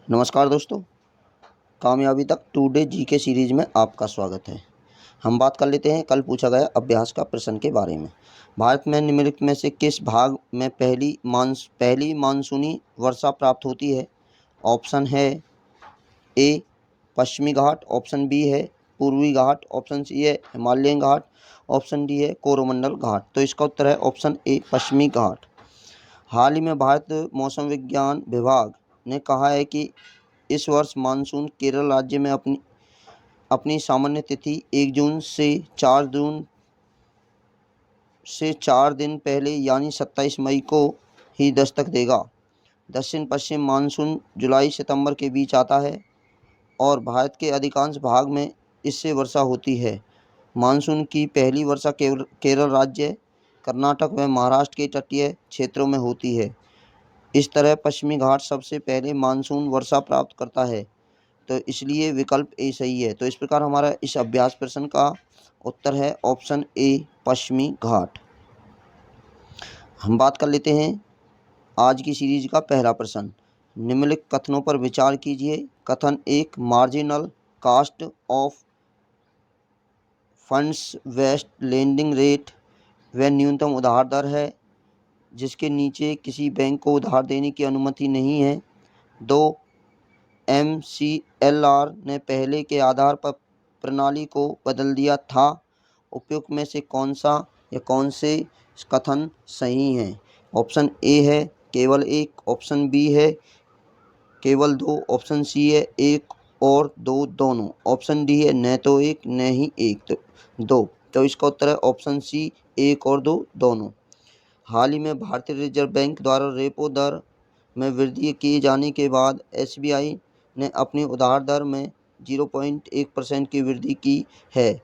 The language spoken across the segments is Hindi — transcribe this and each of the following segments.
नमस्कार दोस्तों, कामयाबी तक टुडे जीके सीरीज में आपका स्वागत है। हम बात कर लेते हैं कल पूछा गया अभ्यास का प्रश्न के बारे में। भारत में निम्नलिखित में से किस भाग में पहली मानसूनी वर्षा प्राप्त होती है? ऑप्शन है ए पश्चिमी घाट, ऑप्शन बी है पूर्वी घाट, ऑप्शन सी है हिमालयन घाट, ऑप्शन डी है कोरोमंडल घाट। तो इसका उत्तर है ऑप्शन ए पश्चिमी घाट। हाल ही में भारत मौसम विज्ञान विभाग ने कहा है कि इस वर्ष मानसून केरल राज्य में अपनी अपनी सामान्य तिथि 1 जून से 4 दिन पहले यानी 27 मई को ही दस्तक देगा। दक्षिण पश्चिम मानसून जुलाई सितंबर के बीच आता है और भारत के अधिकांश भाग में इससे वर्षा होती है। मानसून की पहली वर्षा केरल राज्य, कर्नाटक व महाराष्ट्र के तटीय क्षेत्रों में होती है। इस तरह पश्चिमी घाट सबसे पहले मानसून वर्षा प्राप्त करता है, तो इसलिए विकल्प ए सही है। तो इस प्रकार हमारा इस अभ्यास प्रश्न का उत्तर है ऑप्शन ए पश्चिमी घाट। हम बात कर लेते हैं आज की सीरीज का पहला प्रश्न। निम्नलिखित कथनों पर विचार कीजिए। कथन 1, marginal cost of funds based lending rate वह न्यूनतम उधार दर है जिसके नीचे किसी बैंक को उधार देने की अनुमति नहीं है। 2, MCLR ने पहले के आधार पर प्रणाली को बदल दिया था। उपयुक्त में से कौन सा या कौन से कथन सही हैं? ऑप्शन ए है केवल एक, ऑप्शन बी है केवल दो, ऑप्शन सी है एक और दो दोनों, ऑप्शन डी है न तो एक न ही एक तो दो। तो इसका उत्तर है ऑप्शन सी एक और दो दोनों। हाल ही में भारतीय रिजर्व बैंक द्वारा रेपो दर में वृद्धि किए जाने के बाद SBI ने अपनी उधार दर में 0.1% की वृद्धि की है।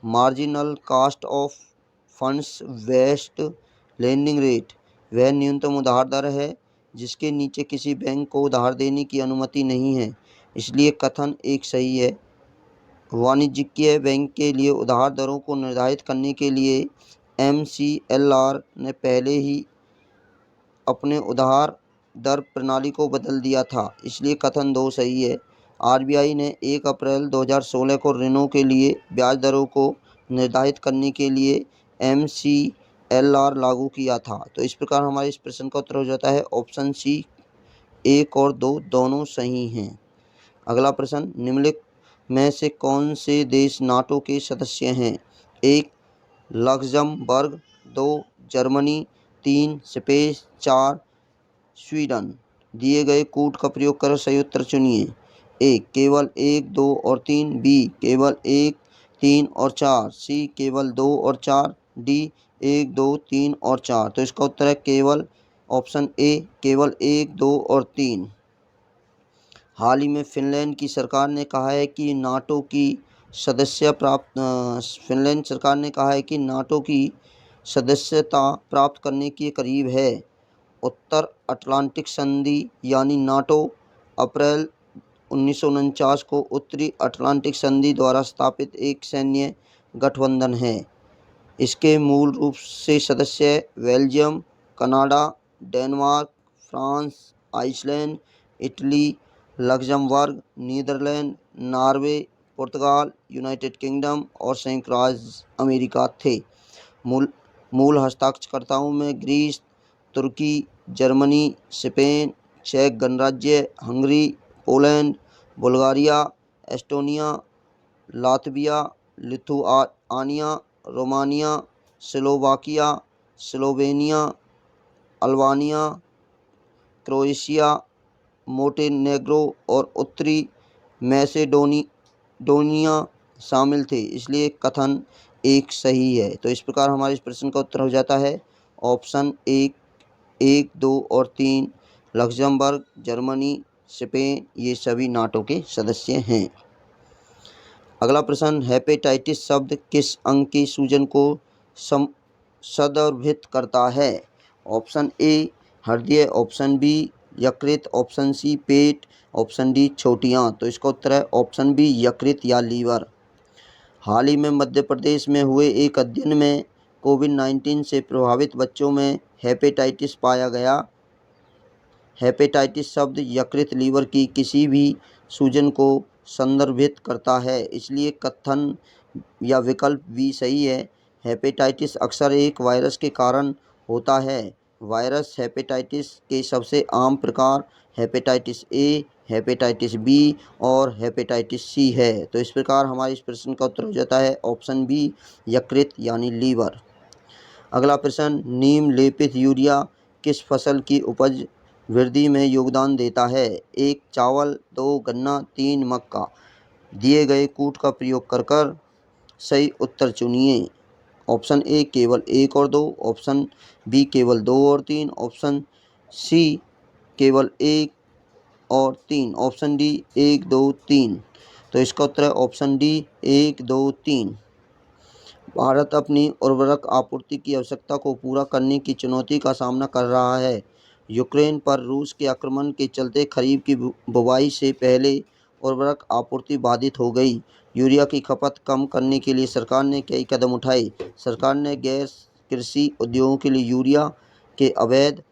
Marginal cost of funds based lending rate वह न्यूनतम उधार दर है जिसके नीचे किसी बैंक को उधार देने की अनुमति नहीं है, इसलिए कथन एक सही है। वाणिज्यिक बैंक के लिए उधार दरों को निर्धारित करने के लिए MCLR ने पहले ही अपने उधार दर प्रणाली को बदल दिया था, इसलिए कथन 2 सही है। RBI ने 1 अप्रैल 2016 को ऋणों के लिए ब्याज दरों को निर्धारित करने के लिए MCLR लागू किया था। तो इस प्रकार हमारे इस प्रश्न का उत्तर हो जाता है ऑप्शन सी 1 और 2 दोनों सही हैं। अगला प्रश्न, निम्नलिखित में से कौन से देश नाटो के सदस्य हैं? 1 लक्ज़मबर्ग, 2 जर्मनी, 3 स्पेन, 4 स्वीडन। दिए गए कूट का प्रयोग कर सही उत्तर चुनिए। ए केवल 1, 2 और 3, बी केवल 1, 3 और 4, सी केवल 2 और 4, डी 1, 2, 3 और 4। तो इसका उत्तर है केवल ऑप्शन ए केवल 1, 2 और 3। हाल ही में फिनलैंड की सरकार ने कहा है कि नाटो की फिनलैंड सरकार ने कहा है कि नाटो की सदस्यता प्राप्त करने के करीब है। उत्तर अटलांटिक संधि यानी नाटो अप्रैल 1949 को उत्तरी अटलांटिक संधि द्वारा स्थापित एक सैन्य गठबंधन है। इसके मूल रूप से सदस्य Belgium, Canada, Denmark, France, Iceland, Italy, Luxembourg, Netherland, Norway, पुर्तगाल, यूनाइटेड किंगडम और संयुक्त राज्य अमेरिका थे। मूल हस्ताक्षरकर्ताओं में ग्रीस, तुर्की, जर्मनी, स्पेन, चेक गणराज्य, Hungary, Poland, Bulgaria, Estonia, Latvia, Lithuania, Romania, Slovakia, Slovenia, Albania, Croatia, Montenegro और उत्तरी मैसेडोनिया शामिल थे, इसलिए कथन एक सही है। तो इस प्रकार हमारे इस प्रश्न का उत्तर हो जाता है ऑप्शन एक, 1, 2 और 3 लक्ज़मबर्ग, जर्मनी, स्पेन ये सभी नाटो के सदस्य हैं। अगला प्रश्न, हेपेटाइटिस शब्द किस अंग के सूजन को संदर्भित करता है? ऑप्शन ए हृदय, ऑप्शन बी यकृत, ऑप्शन सी पेट, ऑप्शन डी छोटी आंत। तो इसका उत्तर है ऑप्शन बी यकृत या लीवर। हाल ही में मध्य प्रदेश में हुए एक अध्ययन में कोविड-19 से प्रभावित बच्चों में हेपेटाइटिस पाया गया हेपेटाइटिस शब्द यकृत लीवर की किसी भी सूजन को संदर्भित करता है, इसलिए कथन या विकल्प बी सही है। हेपेटाइटिस अक्सर एक वायरस के कारण होता है। वायरस हेपेटाइटिस के सबसे आम प्रकार हेपेटाइटिस ए, हेपेटाइटिस बी और हेपेटाइटिस सी है। तो इस प्रकार हमारे इस प्रश्न का उत्तर हो जाता है ऑप्शन बी, यकृत यानी लीवर। अगला प्रश्न, नीम लेपित यूरिया किस फसल की उपज वृद्धि में योगदान देता है? 1 चावल, 2 गन्ना, 3 मक्का। दिए गए कूट का प्रयोग कर सही उत्तर चुनिए। ऑप्शन ए केवल 1 और 2, ऑप्शन बी केवल 2 और 3, ऑप्शन सी केवल 1 और 3, ऑप्शन डी 1, 2, 3। तो इसका उत्तर है ऑप्शन डी 1, 2, 3। भारत अपनी उर्वरक आपूर्ति की आवश्यकता को पूरा करने की चुनौती का सामना कर रहा है। यूक्रेन पर रूस के आक्रमण के चलते खरीफ की बुवाई से पहले उर्वरक आपूर्ति बाधित हो गई। यूरिया की खपत कम करने के लिए सरकार ने कई कदम उठाए। सरकार ने गैर कृषि उद्योगों के लिए यूरिया के अवैध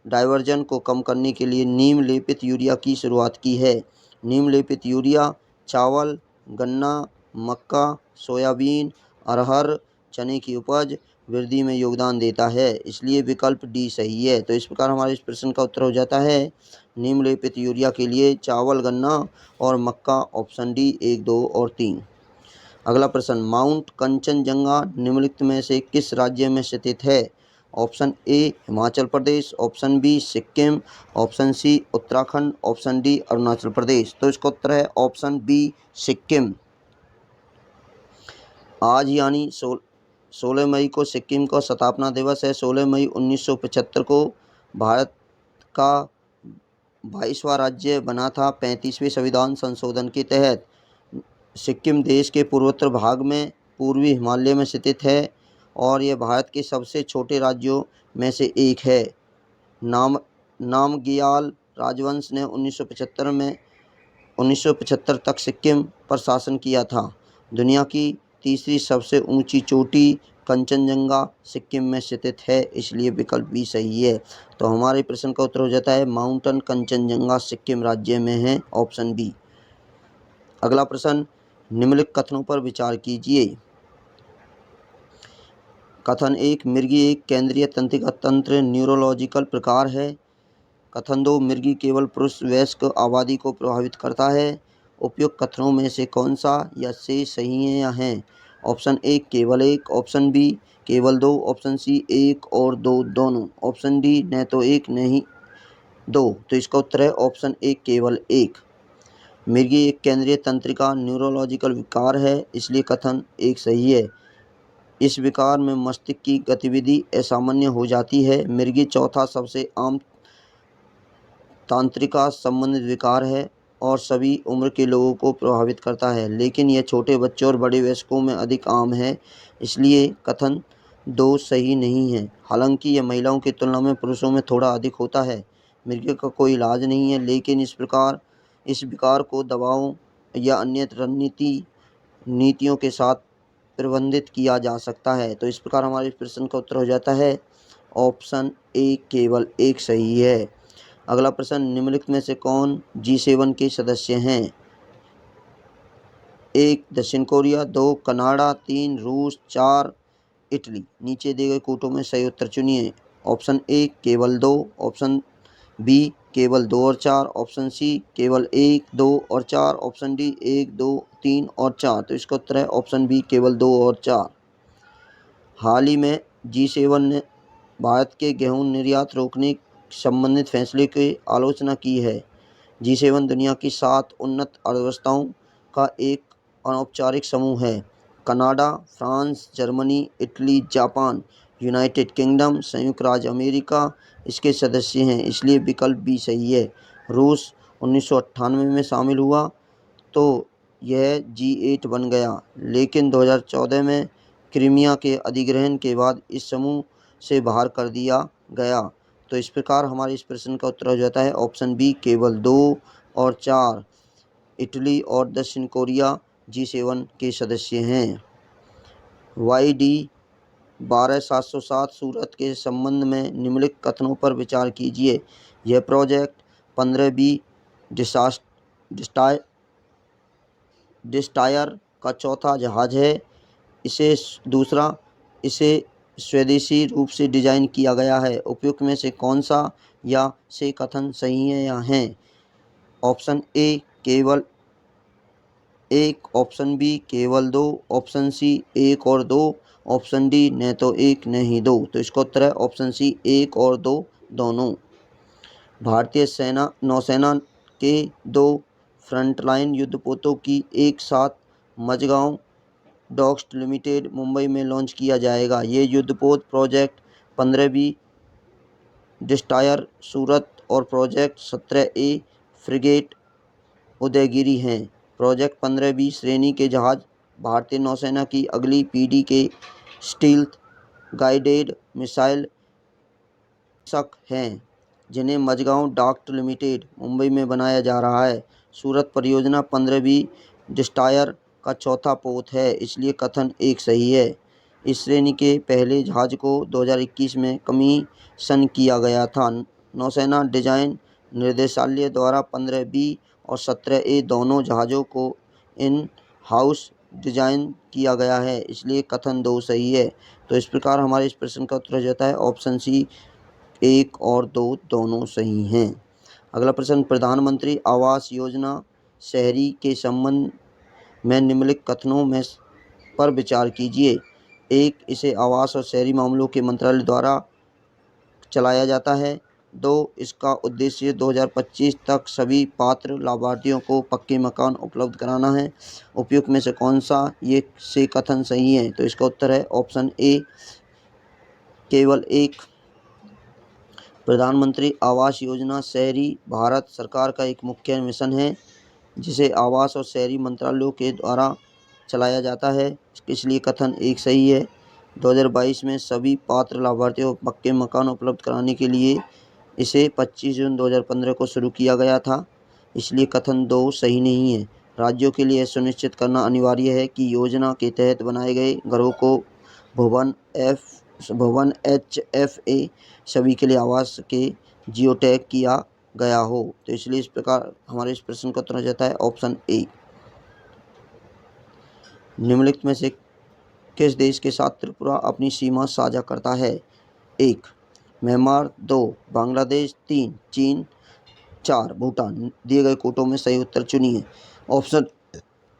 डायवर्जन को कम करने के लिए नीम लेपित यूरिया की शुरुआत की है। नीम लेपित यूरिया चावल, गन्ना, मक्का, सोयाबीन, अरहर, चने की उपज वृद्धि में योगदान देता है, इसलिए विकल्प डी सही है। तो इस प्रकार हमारे इस प्रश्न का उत्तर हो जाता है नीम लेपित यूरिया के लिए चावल, गन्ना और मक्का, ऑप्शन डी 1, 2 और 3। अगला प्रश्न, माउंट कंचनजंगा निम्नलिखित में से किस राज्य में स्थित है? Option A Himachal Pradesh, option B Sikkim, option C Uttarakhand, option D Arunachal Pradesh. तो इसका उत्तर है ऑप्शन बी सिक्किम। आज यानी 16 मई को सिक्किम का स्थापना दिवस है। 16 मई 1975 को भारत का 22वां राज्य बना था 35वें संविधान संशोधन के तहत। सिक्किम देश के पूर्वोत्तर भाग में पूर्वी हिमालय में स्थित है और यह भारत के सबसे छोटे राज्यों में से एक है। नामग्याल राजवंश ने 1975 तक सिक्किम पर शासन किया था। दुनिया की तीसरी सबसे ऊंची चोटी कंचनजंगा सिक्किम में स्थित है, इसलिए विकल्प बी सही है। तो हमारे प्रश्न का उत्तर हो जाता है माउंटेन कंचनजंगा सिक्किम राज्य में है, ऑप्शन बी। अगला प्रश्न, निम्नलिखित कथनों पर विचार कीजिए। कथन 1, मिर्गी एक केंद्रीय तंत्रिका तंत्र न्यूरोलॉजिकल प्रकार है। कथन 2, मिर्गी केवल पुरुष वयस्क आबादी को प्रभावित करता है। उपयुक्त कथनों में से कौन सा या से सही है या हैं? ऑप्शन ए केवल 1, ऑप्शन बी केवल 2, ऑप्शन सी 1 और 2 दोनों, ऑप्शन डी न तो 1 नहीं 2। तो इसका उत्तर है ऑप्शन ए केवल 1। मिर्गी एक केंद्रीय तंत्रिका न्यूरोलॉजिकल विकार है, इसलिए कथन 1 सही है। इस विकार में मस्तिष्क की गतिविधि असामान्य हो जाती है। मिर्गी चौथा सबसे आम तंत्रिका संबंधित विकार है और सभी उम्र के लोगों को प्रभावित करता है, लेकिन यह छोटे बच्चों और बड़े वयस्कों में अधिक आम है, इसलिए कथन 2 सही नहीं है। हालांकि यह महिलाओं की तुलना में पुरुषों में थोड़ा अधिक होता है। मिर्गी का कोई इलाज नहीं है, लेकिन इस विकार को दवाओं या अन्य नीतियों के साथ प्रबंधित किया जा सकता है। तो इस प्रकार हमारे प्रश्न का उत्तर हो जाता है ऑप्शन ए केवल 1 सही है। अगला प्रश्न, निम्नलिखित में से कौन G7 के सदस्य हैं? 1 दक्षिण कोरिया, 2 कनाडा, 3 रूस, 4 इटली। नीचे दिए गए कूटों में सही उत्तर चुनिए। ऑप्शन ए केवल 2, ऑप्शन बी केवल 2 और 4, ऑप्शन सी केवल 1, 2 और 4, ऑप्शन डी 1, 2, 3 और 4। तो इसका उत्तर है ऑप्शन बी केवल 2 और 4। हाल ही में G7 ने भारत के गेहूं निर्यात रोकने संबंधित फैसले की आलोचना की है। G7 दुनिया की 7 उन्नत अर्थव्यवस्थाओं का एक अनौपचारिक समूह है। Canada, France, Germany, Italy, Japan, United kingdom, संयुक्त राज्य अमेरिका इसके सदस्य हैं, इसलिए विकल्प बी सही है। रूस 1998 में शामिल हुआ तो यह G8 बन गया, लेकिन 2014 में क्रीमिया के अधिग्रहण के बाद इस समूह से बाहर कर दिया गया। तो इस प्रकार हमारे इस प्रश्न का उत्तर हो जाता है ऑप्शन बी केवल 2 और 4। इटली और दक्षिण कोरिया G7 के सदस्य हैं। YD 12707 सूरत के संबंध में निम्नलिखित कथनों पर विचार कीजिए। यह प्रोजेक्ट 15B डिस्टायर का चौथा जहाज है। दूसरा, इसे स्वदेशी रूप से डिज़ाइन किया गया है। उपयुक्त में से कौन सा या से कथन सही है या हैं? ऑप्शन ए केवल 1, ऑप्शन बी केवल 2, ऑप्शन सी 1 और 2, ऑप्शन डी न तो 1 न ही 2। तो इसका उत्तर है ऑप्शन सी 1 और 2 दोनों। भारतीय नौसेना के 2 फ्रंटलाइन युद्धपोतों की एक साथ मझगांव डॉक्स लिमिटेड मुंबई में लॉन्च किया जाएगा। ये युद्धपोत प्रोजेक्ट 15B डिस्टायर सूरत और प्रोजेक्ट 17A फ्रिगेट उदयगिरी हैं। प्रोजेक्ट 15B श्रेणी के जहाज भारतीय नौसेना की अगली पीढ़ी के स्टील्थ गाइडेड मिसाइल शक हैं, जिन्हें मझगांव डॉक्स लिमिटेड मुंबई में बनाया जा रहा है। सूरत परियोजना 15B डिस्टायर का चौथा पोत है, इसलिए कथन 1 सही है। इस श्रेणी के पहले जहाज को 2021 में कमीशन किया गया था। नौसेना डिजाइन निर्देशालय द्वारा 15B और 17A दोनों जहाज़ों को इन हाउस डिजाइन किया गया है, इसलिए कथन 2 सही है। तो इस प्रकार हमारे इस प्रश्न का उत्तर हो जाता है ऑप्शन सी 1 और 2 दोनों सही हैं। अगला प्रश्न, प्रधानमंत्री आवास योजना शहरी के संबंध में निम्नलिखित कथनों में पर विचार कीजिए। 1, इसे आवास और शहरी मामलों के मंत्रालय द्वारा चलाया जाता है। 2, इसका उद्देश्य 2025 तक सभी पात्र लाभार्थियों को पक्के मकान उपलब्ध कराना है। उपयुक्त में से कौन सा ये से कथन सही है? तो इसका उत्तर है ऑप्शन ए केवल 1। प्रधानमंत्री आवास योजना शहरी भारत सरकार का एक मुख्य मिशन है, जिसे आवास और शहरी मंत्रालयों के द्वारा चलाया जाता है, इसलिए कथन 1 सही है। 2022 में सभी पात्र लाभार्थियों को पक्के मकान उपलब्ध कराने के लिए इसे 25 जून 2015 को शुरू किया गया था, इसलिए कथन 2 सही नहीं है। राज्यों के लिए यह सुनिश्चित करना अनिवार्य है कि योजना के तहत बनाए गए घरों को भवन HFA सभी के लिए आवास के जियो टैग किया गया हो। तो इसलिए इस प्रकार हमारे इस प्रश्न का उत्तर हो जाता है ऑप्शन ए। निम्नलिखित में से किस देश के साथ त्रिपुरा अपनी सीमा साझा करता है? 1, म्यांमार, 2, बांग्लादेश, 3, चीन, 4, भूटान। दिए गए कोटों में सही उत्तर चुनिए। ऑप्शन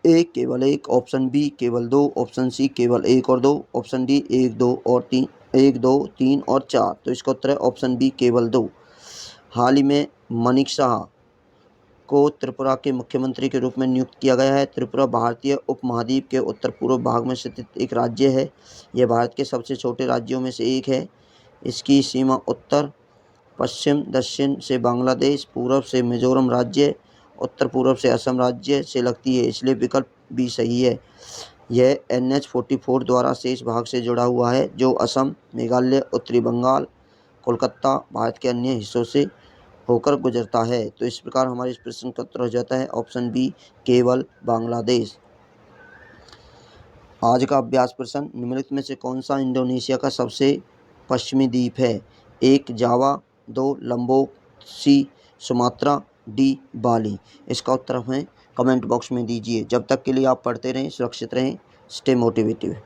ए केवल 1, ऑप्शन बी केवल 2, ऑप्शन सी केवल 1 और 2, ऑप्शन डी 1, 2 और 3, 1, 2, 3 और 4। तो इसका उत्तर है ऑप्शन बी केवल 2। हाल ही में मनीष शाह को त्रिपुरा के मुख्यमंत्री के रूप में नियुक्त किया गया है। त्रिपुरा भारतीय उपमहाद्वीप के उत्तर पूर्व भाग में स्थित एक राज्य है। यह भारत के सबसे छोटे राज्यों में से एक है। इसकी सीमा उत्तर, पश्चिम, दक्षिण से बांग्लादेश, पूर्व से मिजोरम राज्य, उत्तर पूर्व से असम राज्य से लगती है, इसलिए विकल्प भी सही है। यह NH-44 द्वारा शेष भाग से जुड़ा हुआ है, जो असम, मेघालय, उत्तरी बंगाल, कोलकाता, भारत के अन्य हिस्सों से होकर गुजरता है। तो इस प्रकार हमारे इस प्रश्न का उत्तर हो जाता है ऑप्शन बी केवल बांग्लादेश। आज का अभ्यास प्रश्न, निम्नलिखित में से कौन सा इंडोनेशिया का सबसे पश्चिमी द्वीप है? 1, जावा, 2, लंबोक, सी, सुमात्रा, डी, बाली। इसका उत्तर हमें कमेंट बॉक्स में दीजिए। जब तक के लिए आप पढ़ते रहें, सुरक्षित रहें, स्टे मोटिवेटिव।